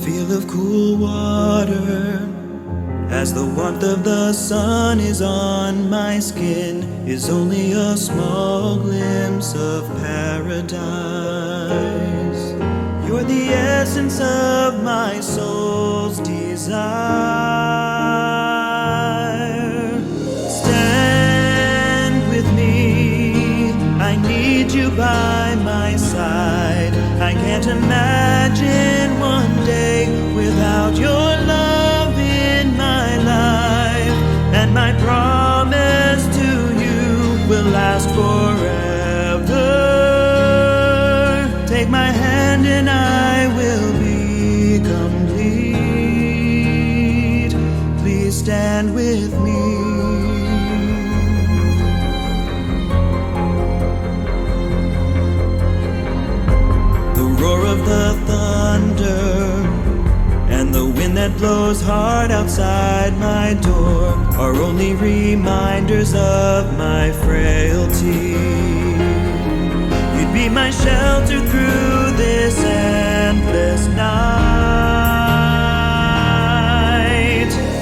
feel of cool water as the warmth of the sun is on my skin is only a small glimpse of paradise. You're the essence of my soul's desire. Stand with me, I need you by my side. I can't imagine one day without your love in my life. And my promise to you will last forever. Take my hand and I will be complete. Please stand with me. Roar of the thunder and the wind that blows hard outside my door are only reminders of my frailty. You'd be my shelter through this endless night.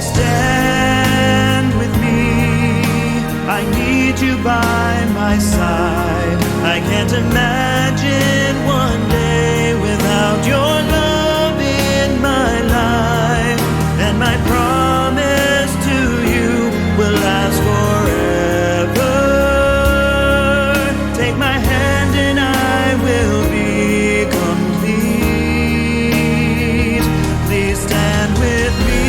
Stand with me, I need you by my side. I can't imagine one day without your love in my life. And my promise to you will last forever. Take my hand and I will be complete. Please stand with me.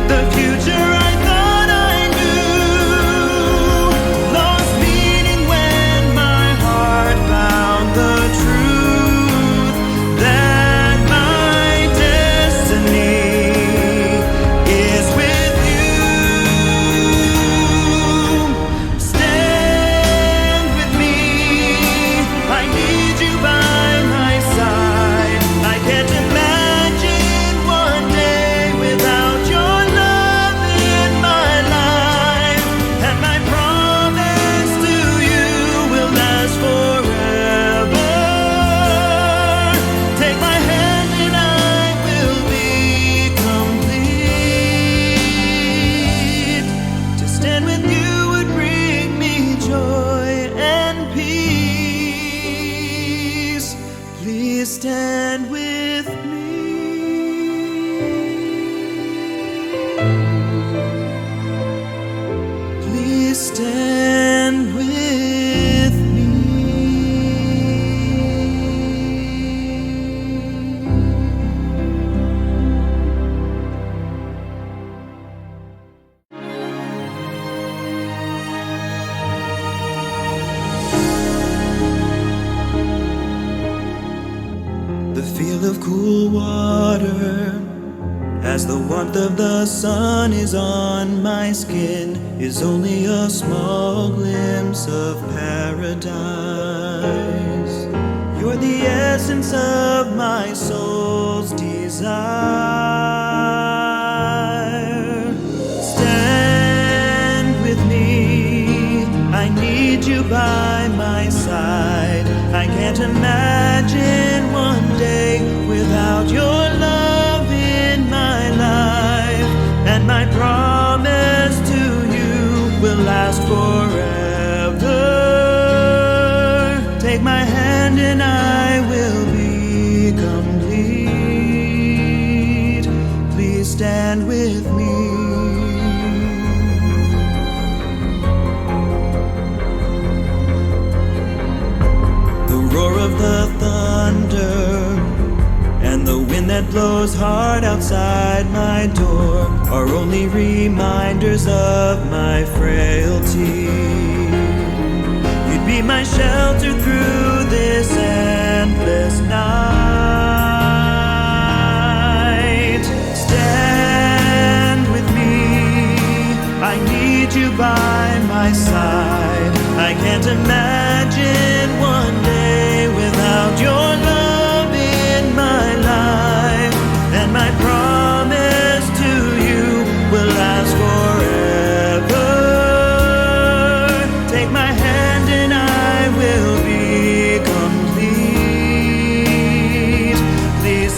The future I thought I knew lost meaning when my heart found the truth that my destiny is with you. Stand with me, I need you by my side. I can't imagine one day without your love in my life. And my promise to you will last forever. Take my hand and I will be complete. To stand with you would bring me joy and peace. Please stand with me. Please stand with me. The feel of cool water as the warmth of the sun is on my skin is only a small glimpse of paradise. You're the essence of my soul's desire. Stand with me, I need you by my side. I can't imagine one day without your love in my life. And my promise to you will last forever. Take my hand and I will be complete. Please stand with me. The roar of the thunder and the wind that blows hard outside my door are only reminders of my frailty. You'd be my shelter through this endless night. Stand with me, I need you by my side. I can't imagine one day without your love in my life. And my promise to you will last forever. Take my hand and I will be complete. Please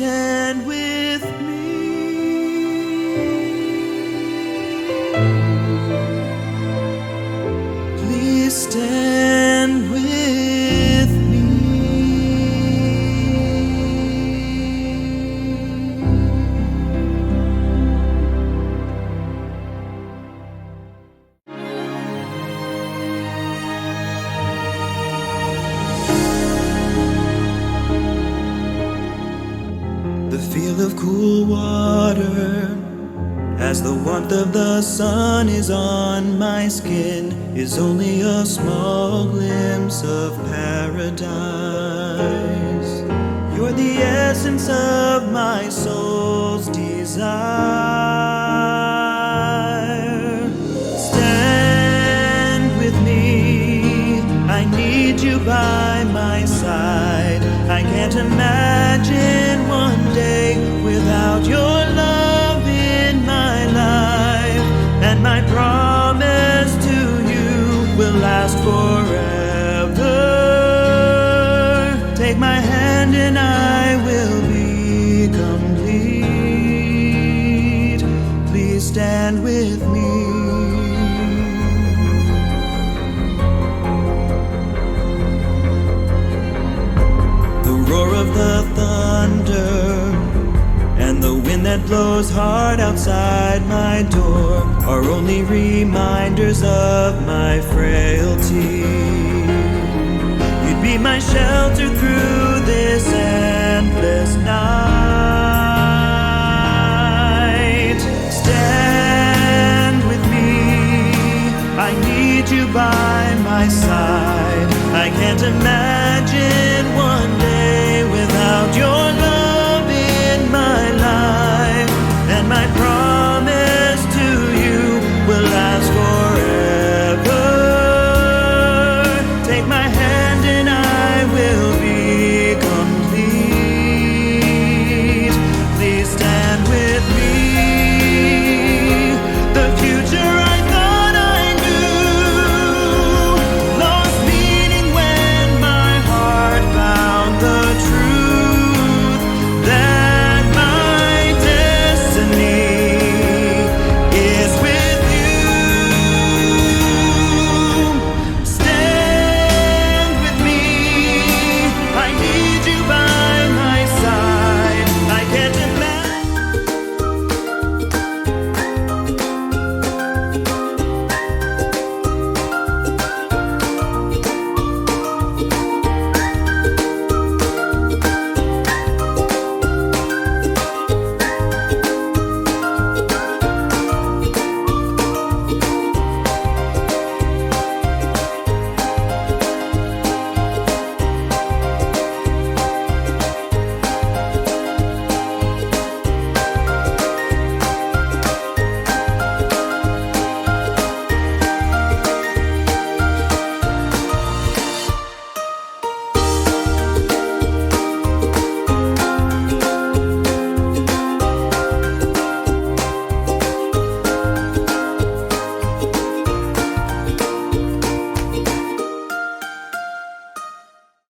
stand with me. Please stand with me. The feel of cool water as the warmth of the sun is on my skin is only a small glimpse of paradise. You're the essence of my soul's desire. Stand with me, I need you by my side. I can't imagine one day without your love in my life, and my promise to you will last forever. Take my hand and I will be complete. Please stand with me. The roar of the thunder and the wind that blows hard outside my door are only reminders of my frailty. You'd be my shelter through this endless night. Stand with me, I need you by my side. I can't imagine